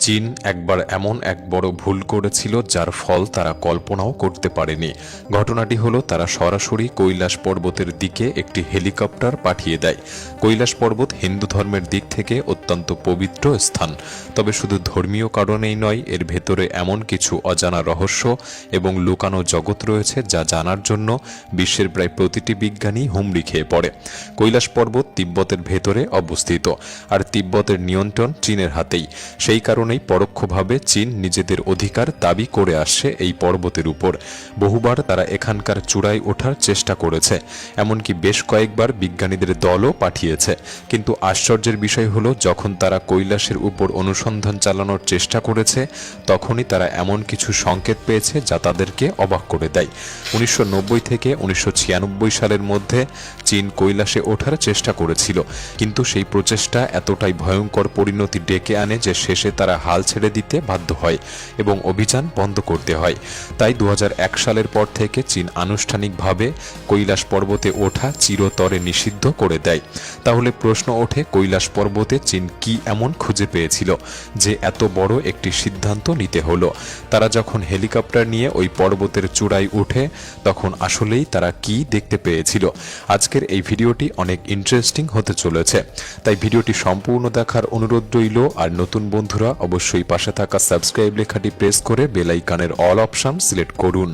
চীন একবার এমন এক বড় ভুল করেছিল যার ফল তারা কল্পনাও করতে পারেনি। ঘটনাটি হলো তারা সরাসরি কৈলাস পর্বতের দিকে একটি হেলিকপ্টার পাঠিয়ে দেয়। কৈলাস পর্বত হিন্দু ধর্মের দিক থেকে অত্যন্ত পবিত্র স্থান, তবে শুধু ধর্মীয় কারণেই নয়, এর ভেতরে এমন কিছু অজানা রহস্য এবং লুকানো জগৎ রয়েছে যা জানার জন্য বিশ্বের প্রায় প্রতিটি বিজ্ঞানী হুমড়ি খেয়ে পড়ে। কৈলাস পর্বত তিব্বতের ভেতরে অবস্থিত, আর তিব্বতের নিয়ন্ত্রণ চীনের হাতেই। সেই কারণেই পরোক্ষভাবে চীন নিজেদের অধিকার দাবি করে আসছে এই পর্বতের উপর। বহুবার তারা এখানকার চূড়ায় ওঠার চেষ্টা করেছে, এমনকি বেশ কয়েকবার বিজ্ঞানীদের দলও পাঠিয়েছে। কিন্তু আশ্চর্যের বিষয় হলো, যখন তারা কৈলাসের উপর অনুসন্ধান চালানোর চেষ্টা করেছে, তখনই তারা এমন কিছু সংকেত পেয়েছে যা তাদেরকে অবাক করে দেয়। 1990 থেকে 1996 সালের মধ্যে চীন কৈলাসে ওঠার চেষ্টা করেছিল, কিন্তু সেই প্রচেষ্টা এতটাই ভয়ঙ্কর পরিণতি ডেকে আনে যে শেষে তারা হাল ছেড়ে দিতে বাধ্য হয় এবং অভিযান বন্ধ করতে হয়। তাই 2001 সালের পর থেকে চীন আনুষ্ঠানিকভাবে কৈলাস পর্বতে ওঠা চিরতরে নিষিদ্ধ করে দেয়। তাহলে প্রশ্ন ওঠে, কৈলাস পর্বতে চীন কি এমন খুঁজে পেয়েছিল যে এত বড় একটি সিদ্ধান্ত নিতে হলো? তারা যখন হেলিকপ্টার নিয়ে ওই পর্বতের চূড়ায় উঠে, তখন আসলেই তারা কি দেখতে পেয়েছিল? আজকের এই ভিডিওটি অনেক ইন্টারেস্টিং হতে চলেছে, তাই ভিডিওটি সম্পূর্ণ দেখার অনুরোধ রইল। আর নতুন বন্ধুরা অবশ্যই পাশে থাকা সাবস্ক্রাইব লেখাটি প্রেস করে বেল আইকনের অল অপশন সিলেক্ট করুন।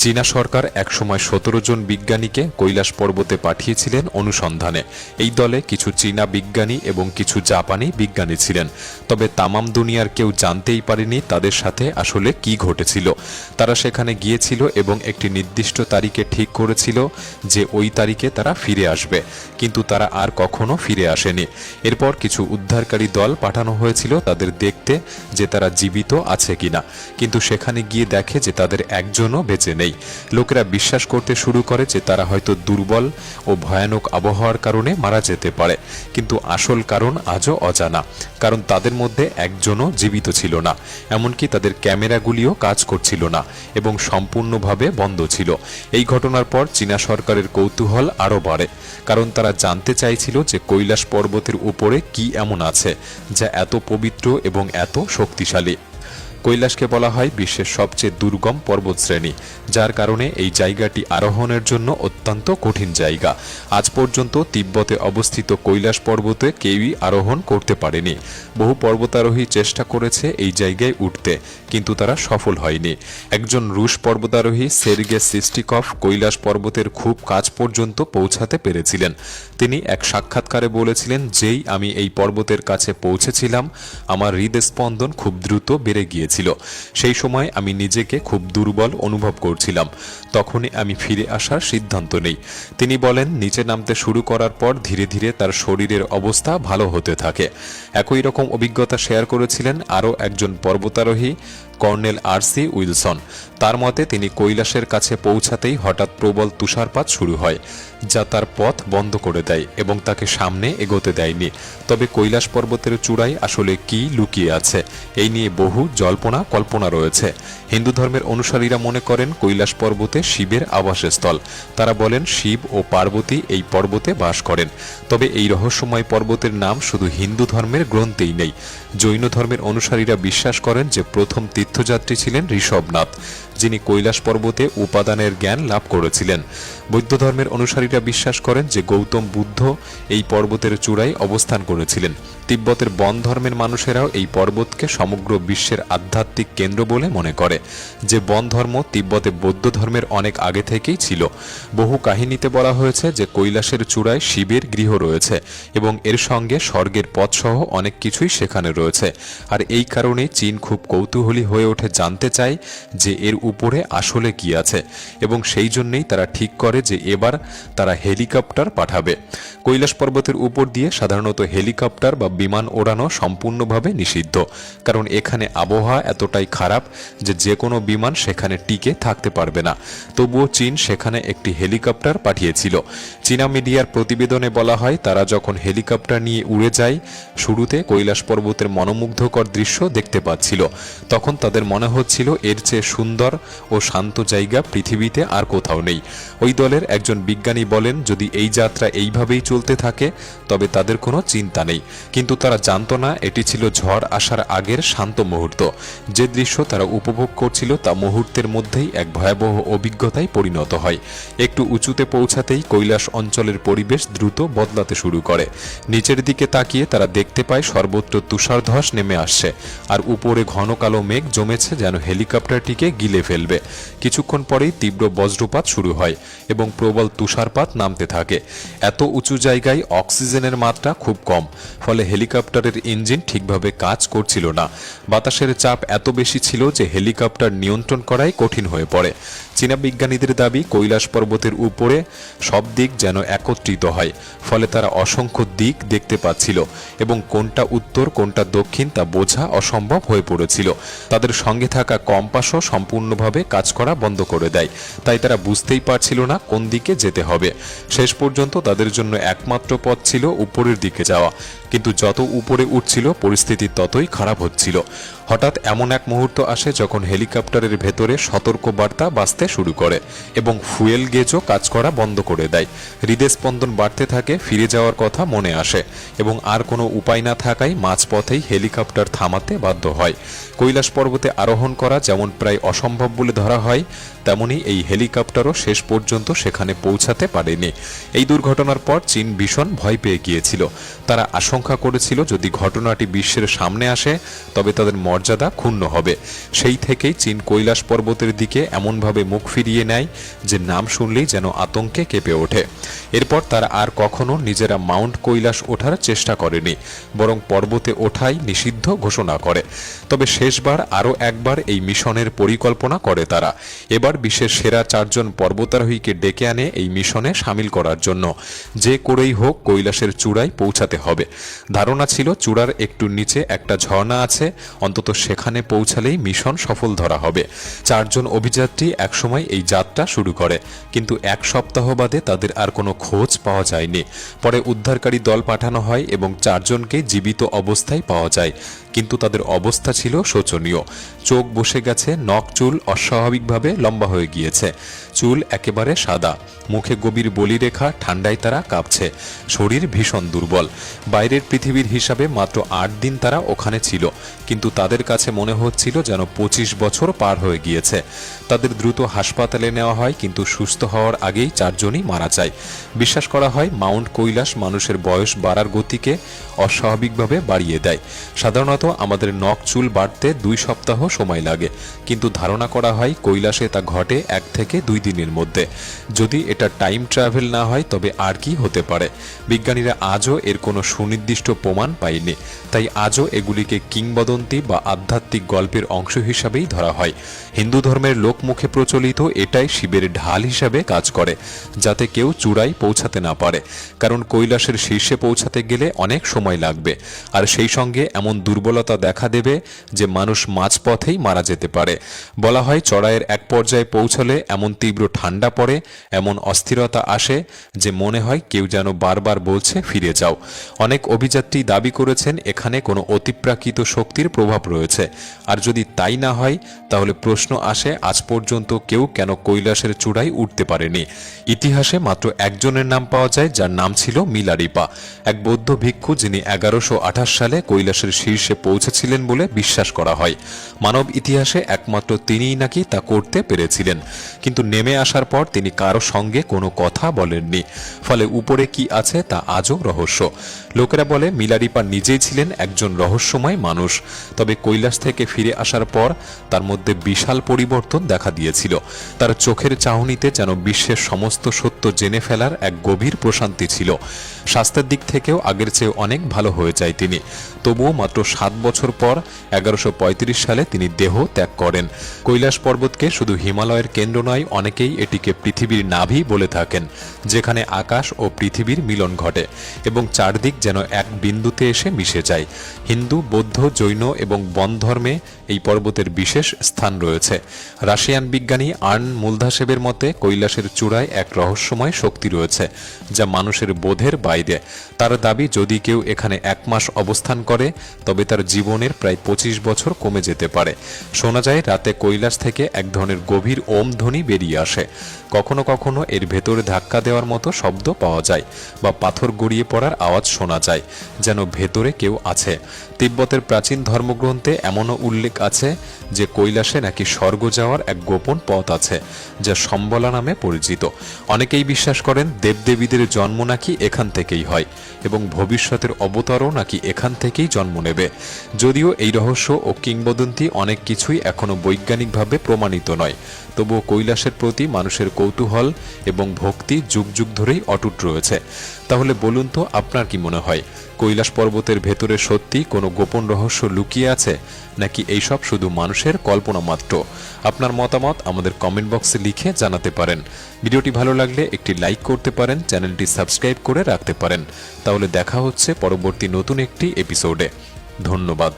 চীনা সরকার একসময় 17 জন বিজ্ঞানীকে কৈলাস পর্বতে পাঠিয়েছিলেন অনুসন্ধানে। এই দলে কিছু চীনা বিজ্ঞানী এবং কিছু জাপানি বিজ্ঞানী ছিলেন, তবে তামাম দুনিয়ার কেউ জানতেই পারেনি তাদের সাথে আসলে কি ঘটেছিল। তারা সেখানে গিয়েছিল এবং একটি নির্দিষ্ট তারিখে ঠিক করেছিল যে ওই তারিখে তারা ফিরে আসবে, কিন্তু তারা আর কখনো ফিরে আসেনি। এরপর কিছু উদ্ধারকারী দল পাঠানো হয়েছিল তাদের দেখতে যে তারা জীবিত আছে কিনা, কিন্তু সেখানে গিয়ে দেখে যে তাদের একজনও বেঁচে নেই। লোকেরা বিশ্বাস করতে শুরু করে যে তারা হয়তো দুর্বল ও ভয়ানক আবহাওয়ার কারণে মারা যেতে পারে, কিন্তু আসল কারণ আজও অজানা। কারণ তাদের মধ্যে একজনও জীবিত ছিল না, এমনকি তাদের ক্যামেরাগুলিও কাজ করছিল না এবং সম্পূর্ণভাবে বন্ধ ছিল। এই ঘটনার পর চীনা সরকারের কৌতূহল আরও বাড়ে, কারণ তারা জানতে চাইছিল যে কৈলাস পর্বতের উপরে কি এমন আছে যা এত পবিত্র এবং এত শক্তিশালী। কৈলাসকে বলা হয় বিশ্বের সবচেয়ে দুর্গম পর্বতশ্রেণী, যার কারণে এই জায়গাটি আরোহণের জন্য অত্যন্ত কঠিন জায়গা। আজ পর্যন্ত তিব্বতে অবস্থিত কৈলাস পর্বতে কেউই আরোহণ করতে পারেনি। বহু পর্বতারোহী চেষ্টা করেছে এই জায়গায় উঠতে, কিন্তু তারা সফল হয়নি। একজন রুশ পর্বতারোহী সের্গে সিস্টিকভ কৈলাস পর্বতের খুব কাছ পর্যন্ত পৌঁছাতে পেরেছিলেন। তিনি এক সাক্ষাৎকারে বলেছিলেন, যেই আমি এই পর্বতের কাছে পৌঁছেছিলাম, আমার হৃদস্পন্দন খুব দ্রুত বেড়ে গিয়েছিল। সেই সময় আমি নিজেকে খুব দুর্বল অনুভব করছিলাম। তখনই আমি ফিরে আসার সিদ্ধান্ত নেই। তিনি বলেন, নিচে নামতে শুরু করার পর ধীরে ধীরে তার শরীরের অবস্থা ভালো হতে থাকে। একই রকম অভিজ্ঞতা শেয়ার করেছিলেন আরও একজন পর্বতারোহী, কর্নেল আরসি উইলসন। তার মতে তিনি কৈলাসের কাছে পৌঁছাতেই হঠাৎ প্রবল তুষারপাত শুরু হয়, যা তার পথ বন্ধ করে দেয় এবং তাকে সামনে এগোতে দেয়নি। তবে কৈলাস পর্বতের চূড়ায় আসলে কি লুকিয়ে আছে, এই নিয়ে বহু জল্পনা কল্পনা রয়েছে। হিন্দু ধর্মের অনুসারীরা মনে করেন কৈলাস পর্বতে শিবের আবাসস্থল। তারা বলেন শিব ও পার্বতী এই পর্বতে বাস করেন। তবে এই রহস্যময় পর্বতের নাম শুধু হিন্দু ধর্মের গ্রন্থেই নেই। জৈন ধর্মের অনুসারীরা বিশ্বাস করেন যে প্রথম তীর্থযাত্রী ছিলেন ঋষভনাথ, যিনি কৈলাস পর্বতে উপাদানের জ্ঞান লাভ করেছিলেন। বৌদ্ধ ধর্মের অনুসারীরা বিশ্বাস করেন যে গৌতম বুদ্ধ এই পর্বতের চূড়ায় অবস্থান করেছিলেন। তিব্বতের বন ধর্মের মানুষেরাও এই পর্বতকে সমগ্র বিশ্বের আধ্যাত্মিক কেন্দ্র বলে মনে করে। যে বন ধর্ম তিব্বতে বৌদ্ধ ধর্মের অনেক আগে থেকেই ছিল। বহু কাহিনীতে বলা হয়েছে যে কৈলাসের চূড়ায় শিবের গৃহ রয়েছে এবং এর সঙ্গে স্বর্গের পথসহ অনেক কিছুই সেখানে রয়েছে। আর এই কারণেই চীন খুব কৌতূহলী হয়ে ওঠে জানতে চায় যে এর উপরে আসলে কি আছে, এবং সেই জন্যই তারা ঠিক করে যে এবার তারা হেলিকপ্টার পাঠাবে। কৈলাস পর্বতের উপর দিয়ে সাধারণত হেলিকপ্টার বা বিমান ওড়ানো সম্পূর্ণভাবে নিষিদ্ধ, কারণ এখানে আবহাওয়া এতটাই খারাপ যে কোনো বিমান সেখানে টিকে থাকতে পারবে না। তবুও চীন সেখানে একটি হেলিকপ্টার পাঠিয়েছিল। চীনা মিডিয়ার প্রতিবেদনে বলা হয়, তারা যখন হেলিকপ্টার নিয়ে উড়ে যায়, শুরুতে কৈলাস পর্বতের মনোমুগ্ধকর দৃশ্য দেখতে পাচ্ছিল। তখন তাদের মনে হচ্ছিল এর চেয়ে সুন্দর ও শান্ত জায়গা পৃথিবীতে আর কোথাও নেই। ওই দলের একজন বিজ্ঞানী বলেন, যদি এই যাত্রা এইভাবেই চলতে থাকে তবে তাদের কোনো চিন্তা নেই। কিন্তু তারা জানত না এটি ছিল ঝড় আসার আগের শান্ত মুহূর্ত। যে দৃশ্য তারা উপভোগ করছিল তা মুহূর্তের মধ্যেই এক ভয়াবহ অভিজ্ঞতায় পরিণত হয়। একটু উঁচুতে পৌঁছাতেই কৈলাস অঞ্চলের পরিবেশ দ্রুত বদলাতে শুরু করে। নিচের দিকে তাকিয়ে তারা দেখতে পায় সর্বত্র তুষারধস নেমে আসছে, আর উপরে ঘন কালো মেঘ জমেছে যেন হেলিকপ্টারটিকে গিলে ফেলবে। কিছুক্ষণ পরেই তীব্র বজ্রপাত শুরু হয় এবং প্রবল তুষারপাত নামতে থাকে। এত উঁচু জায়গায় অক্সিজেনের মাত্রা খুব কম, ফলে হেলিকপ্টারের ইঞ্জিন ঠিকভাবে কাজ করছিল না। বাতাসের চাপ এত বেশি ছিল যে হেলিকপ্টার নিয়ন্ত্রণ করাই কঠিন হয়ে পড়ে। চীনা বিজ্ঞানীদের দাবি, কৈলাস পর্বতের উপরে সব দিক যেন একত্রিত হয়, ফলে তারা অসংখ্য দিক দেখতে পাচ্ছিল এবং কোনটা উত্তর কোনটা দক্ষিণ তা বোঝা অসম্ভব হয়ে পড়েছিল। তাদের সঙ্গে থাকা কম্পাসও সম্পূর্ণভাবে কাজ করা বন্ধ করে দেয়, তাই তারা বুঝতেই পারছিল না কোন দিকে যেতে হবে। শেষ পর্যন্ত তাদের জন্য একমাত্র পথ ছিল উপরের দিকে যাওয়া, কিন্তু যত উপরে উঠছিল পরিস্থিতি ততই খারাপ হচ্ছিল। হঠাৎ এমন এক মুহূর্ত আসে যখন হেলিকপ্টারের ভেতরে সতর্ক বার্তা বাজতে শুরু করে এবং ফুয়েল গেজও কাজ করা বন্ধ করে দেয়। হৃদস্পন্দন বাড়তে থাকে, ফিরে যাওয়ার কথা মনে আসে এবং আর কোনো উপায় না থাকায় মাঝপথেই হেলিকপ্টার থামাতে বাধ্য হয়। কৈলাস পর্বতে আরোহণ করা যেমন প্রায় অসম্ভব বলে ধরা হয়, তেমনি এই হেলিকপ্টারও শেষ পর্যন্ত সেখানে পৌঁছাতে পারেনি। এই দুর্ঘটনার পর চীন ভীষণ ভয় পেয়ে গিয়েছিল। তারা আশঙ্কা করেছিল যদি ঘটনাটি বিশ্বের সামনে আসে তবে তাদের মর্যাদা ক্ষুণ্ণ হবে। সেই থেকেই চীন কৈলাস পর্বতের দিকে এমনভাবে মুখ ফিরিয়ে নেয় যে নাম শুনলেই যেন আতঙ্কে কেঁপে ওঠে। এরপর তারা আর কখনো নিজেরা মাউন্ট কৈলাস ওঠার চেষ্টা করেনি, বরং পর্বতে ওঠাই নিষিদ্ধ ঘোষণা করে। তবে শেষবার আরও একবার এই মিশনের পরিকল্পনা করে তারা। এবার বিশ্বের সেরা 4 জন পর্বতারোহীকে ডেকে আনে এই মিশনে সামিল করার জন্য। যে করেই হোক কৈলাসের চূড়ায় পৌঁছাতে হবে। ধারণা ছিল চূড়ার একটু নিচে একটা ঝর্ণা আছে, অন্তত সেখানে পৌঁছালেই মিশন সফল ধরা হবে। 4 জন অভিযাত্রী একসময় এই যাত্রা শুরু করে, কিন্তু এক সপ্তাহ বাদে তাদের আর কোনো খোঁজ পাওয়া যায়নি। পরে উদ্ধারকারী দল পাঠানো হয় এবং 4 জনকে জীবিত অবস্থায় পাওয়া যায়, কিন্তু তাদের অবস্থা ছিল শোচনীয়। চোখ বসে গেছে, নখ চুল অস্বাভাবিকভাবে লম্বা হয়ে গিয়েছে, চুল একেবারে সাদা, মুখে গভীর বলিরেখা, ঠান্ডায় তারা কাঁপছে, শরীর ভীষণ দুর্বল। বাইরের পৃথিবীর হিসাবে মাত্র 8 দিন তারা ওখানে ছিল, কিন্তু তাদের কাছে মনে হচ্ছিল যেন 25 বছর পার হয়ে গিয়েছে। তাদের দ্রুত হাসপাতালে নেওয়া হয়, কিন্তু সুস্থ হওয়ার আগেই 4 জনই মারা যায়। বিশ্বাস করা হয় মাউন্ট কৈলাস মানুষের বয়স বাড়ার গতিকে অস্বাভাবিকভাবে বাড়িয়ে দেয়। সাধারণত আমাদের নখ চুল বাড়তে 2 সপ্তাহ সময় লাগে, কিন্তু ধারণা করা হয় কৈলাসে তা ঘটে 1 থেকে 2 দিনের মধ্যে। যদি এটা টাইম ট্রাভেল না হয় তবে আর কি হতে পারে? বিজ্ঞানীরা আজও এর কোনো সুনির্দিষ্ট প্রমাণ পায়নি, তাই আজও এগুলিকে কিংবদন্তি বা আধ্যাত্মিক গল্পের অংশ হিসাবেই ধরা হয়। হিন্দু ধর্মের লোকমুখে প্রচলিত এটাই শিবের ঢাল হিসাবে কাজ করে, যাতে কেউ চূড়ায় পৌঁছাতে না পারে, কারণ কৈলাসের শীর্ষে পৌঁছাতে গেলে অনেক সময় লাগবে, আর সেই সঙ্গে এমন দুর্বলতা দেখা দেবে যে মানুষ মাঝপথেই মারা যেতে পারে। বলা হয় চড়াইয়ের এক পর্যায়ে পৌঁছলে এমন তীব্র ঠান্ডা পড়ে, এমন অস্থিরতা আসে যে মনে হয় কেউ যেন বারবার বলছে ফিরে যাও। অনেক অভিযাত্রী দাবি করেছেন এখানে কোনো অতিপ্রাকৃত শক্তির প্রভাব রয়েছে, আর যদি তাই না হয় তাহলে প্রশ্ন আসে আজ পর্যন্ত কেউ কেন কৈলাসের চূড়ায় উঠতে পারেনি। ইতিহাসে মাত্র একজনের নাম পাওয়া যায় যার নাম ছিল মিলারিপা, এক বৌদ্ধ ভিক্ষু যিনি 1128 সালে কৈলাসের শীর্ষে পৌঁছেছিলেন বলে বিশ্বাস করা হয়। মানব ইতিহাসে একমাত্র তিনিই নাকি তা করতে পেরেছিলেন, কিন্তু নেমে আসার পর তিনি কারো সঙ্গে কোনো কথা বলেননি, ফলে উপরে কি আছে তা আজও রহস্য। লোকেরা বলে মিলারিপা নিজেই ছিলেন একজন রহস্যময় মানুষ, তবে কৈলাস থেকে ফিরে আসার পর তার মধ্যে বিশাল পরিবর্তন দেখা দিয়েছিল। তার চোখের চাহনিতে যেন বিশ্বের সমস্ত সত্য জেনে ফেলার এক গভীর প্রশান্তি ছিল। স্বাস্থ্যের দিক থেকেও আগের চেয়ে অনেক ভালো হয়ে যায় তিনি। তবুও মাত্র 7 বছর পর 1135 সালে তিনি দেহ ত্যাগ করেন। কৈলাস পর্বতকে শুধু হিমালয়ের কেন্দ্র নয়, অনেকেই এটিকে পৃথিবীর নাভি বলে থাকেন, যেখানে আকাশ ও পৃথিবীর মিলন ঘটে এবং চারদিক যেন এক বিন্দুতে এসে মিশে যায়। হিন্দু, বৌদ্ধ, জৈন এবং বন ধর্মে এই পর্বতের বিশেষ স্থান রয়েছে। রাশিয়ান বিজ্ঞানী আর্ন মুলধাসেবের মতে কৈলাসের চূড়ায় এক রহস্যময় শক্তি রয়েছে যা মানুষের বোধের বাইরে। তার দাবি যদি কেউ এখানে 1 মাস অবস্থান করে তবে তার তার জীবনের প্রায় 25 বছর কমে যেতে পারে। শোনা যায় রাতে কৈলাস থেকে এক ধরনের গভীর ওম ধ্বনি বেরিয়ে আসে। কখনো কখনো এর ভেতরে ধাক্কা দেওয়ার মতো শব্দ পাওয়া যায় বা পাথর গড়িয়ে পড়ার আওয়াজ শোনা যায়, যেন ভেতরে কেউ আছে। তিব্বতের প্রাচীন ধর্মগ্রন্থে এমনও উল্লেখ আছে যে কৈলাসে নাকি স্বর্গ যাওয়ার এক গোপন পথ আছে, যা সম্বলা নামে পরিচিত। অনেকেই বিশ্বাস করেন দেবদেবীদের জন্ম নাকি এখান থেকেই হয় এবং ভবিষ্যতের অবতারও নাকি এখান থেকেই জন্ম নেবে। যদিও এই রহস্য ও কিংবদন্তি অনেক কিছুই এখনো বৈজ্ঞানিকভাবে প্রমাণিত নয়, তবুও কৈলাসের প্রতি মানুষের কৌতূহল এবং ভক্তি যুগ যুগ ধরেই অটুট রয়েছে। তাহলে বলুন তো, আপনার কি মনে হয় কৈলাস পর্বতের ভেতরে সত্যি কোনো গোপন রহস্য লুকিয়ে আছে, নাকি এইসব শুধু মানুষের কল্পনা মাত্র? আপনার মতামত আমাদের কমেন্ট বক্সে লিখে জানাতে পারেন। ভিডিওটি ভালো লাগলে একটি লাইক করতে পারেন, চ্যানেলটি সাবস্ক্রাইব করে রাখতে পারেন। তাহলে দেখা হচ্ছে পরবর্তী নতুন একটি এপিসোডে। ধন্যবাদ।